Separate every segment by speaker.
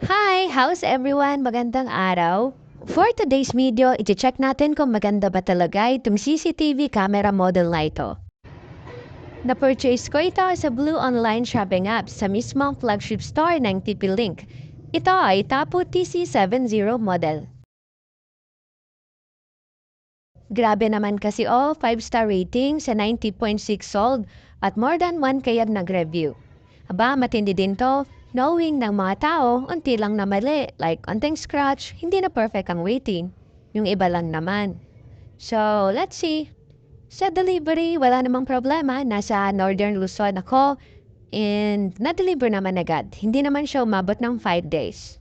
Speaker 1: Hi! How's everyone? Magandang araw. For today's video, iti-check natin kung maganda ba talaga itong CCTV camera model na ito. Na-purchase ko ito sa Blue online shopping app sa mismong flagship store ng TP-Link. Ito ay Tapo TC70 model. Grabe naman kasi 5-star rating sa 90.6 sold at more than 1K nag-review. Aba, matindi din to. Knowing ng mga tao, unti lang na mali, like onting scratch, hindi na perfect ang rating. Yung iba lang naman. So, let's see. Sa delivery, wala namang problema. Nasa Northern Luzon ako and na-deliver naman agad. Hindi naman siya umabot ng 5 days.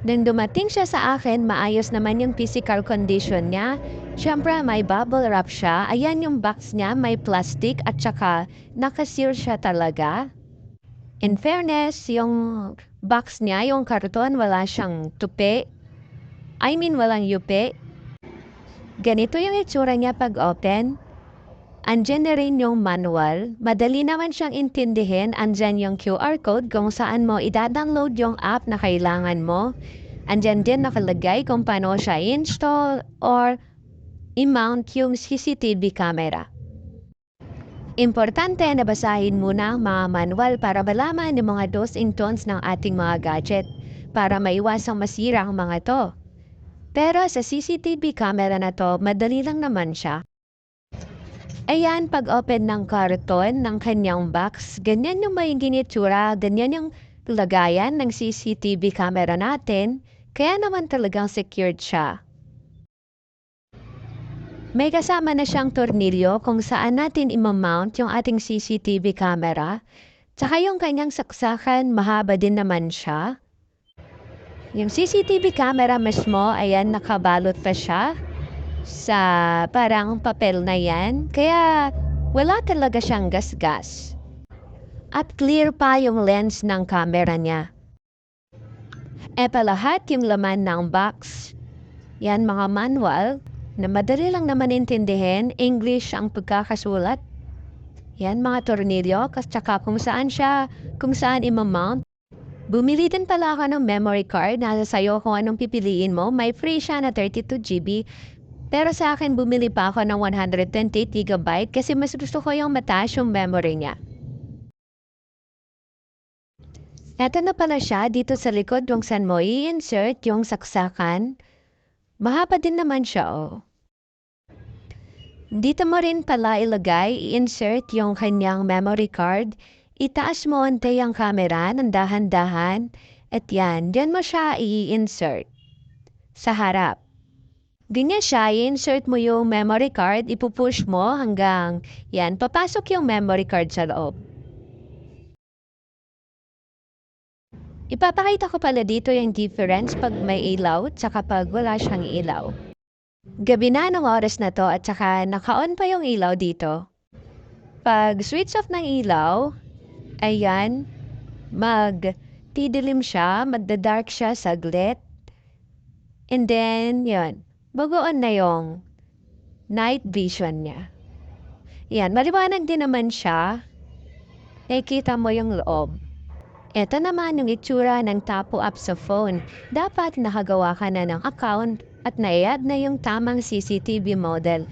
Speaker 1: Nang dumating siya sa akin, maayos naman yung physical condition niya. Siyempre, may bubble wrap siya. Ayan yung box niya, may plastic at saka nakaseal siya talaga. In fairness, yung box niya, yung karton, wala siyang tupi. Walang yupi. Ganito yung itsura niya pag open. Andyan na rin yung manual. Madali naman siyang intindihin. Andyan yung QR code kung saan mo i-download yung app na kailangan mo. Andyan din nakalagay kung paano siya install or i-mount yung CCTV camera. Importante na basahin muna ang mga manual para malaman yung mga do's and don'ts ng ating mga gadget para maiwasang masira ang mga to. Pero sa CCTV camera na to, madali lang naman siya. Ayan, pag-open ng karton ng kanyang box, ganyan yung may ginitsura, ganyan yung lagayan ng CCTV camera natin, kaya naman talagang secured siya. May kasama na siyang tornilyo kung saan natin imamount yung ating CCTV camera. Tsaka yung kanyang saksakan, mahaba din naman siya. Yung CCTV camera mismo, ayan, nakabalot pa siya sa parang papel na yan. Kaya wala talaga siyang gasgas. At clear pa yung lens ng camera niya. Eto lahat yung laman ng box. Yan mga manual na madali lang naman intindihin, English ang pagkakasulat. Yan mga tornilyo, tsaka kung saan imamount. Bumili din pala ako ng memory card, nasa sayo kung anong pipiliin mo. May free siya na 32GB. Pero sa akin, bumili pa ako ng 128GB kasi mas gusto ko yung mataas yung memory niya. Eto na pala siya dito sa likod kung saan mo i-insert yung saksakan. Mahaba din naman siya. Dito mo rin pala ilagay, i-insert yung kanyang memory card. Itaas mo onte yung camera ng dahan-dahan. At yan, diyan mo siya i-insert sa harap. Ganyan siya, i-insert mo yung memory card, ipupush mo hanggang yan, papasok yung memory card sa loob. Ipapakita ko pala dito yung difference pag may ilaw at saka pag wala siyang ilaw. Gabi na ng oras na to at saka naka-on pa yung ilaw dito. Pag switch off ng ilaw, ayan, magdidilim siya, magda-dark siya saglit. And then, yun, bagoon na yung night vision niya. Yan, maliwanag din naman siya. Nakikita mo yung loob. Ito naman yung itsura ng Tapo app sa phone. Dapat nakagawa ka na ng account at na-add na yung tamang CCTV model.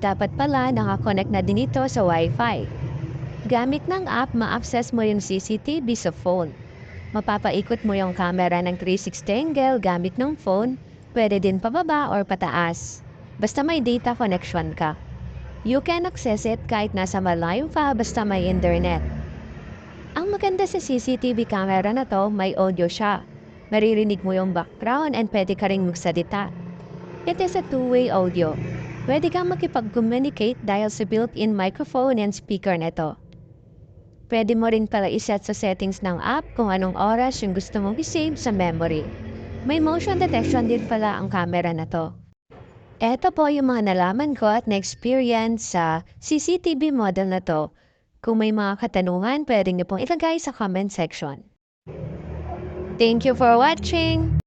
Speaker 1: Dapat pala nakakonect na din ito sa Wi-Fi. Gamit ng app, ma-access mo yung CCTV sa phone. Mapapaikot mo yung camera ng 360 angle gamit ng phone. Pwede din pababa or pataas. Basta may data connection ka. You can access it kahit nasa malayo pa basta may internet. Ang maganda sa CCTV camera na to, may audio siya. Maririnig mo yung background and pwede ka rin magsalita. It is a two-way audio. Pwede kang makipag-communicate dahil sa built-in microphone and speaker nito. Pwede mo rin pala iset sa settings ng app kung anong oras yung gusto mong isave sa memory. May motion detection din pala ang camera na to. Ito po yung mga nalaman ko at na-experience sa CCTV model na to. Kung may mga katanungan, pwede niyo pong ilagay sa comment section. Thank you for watching!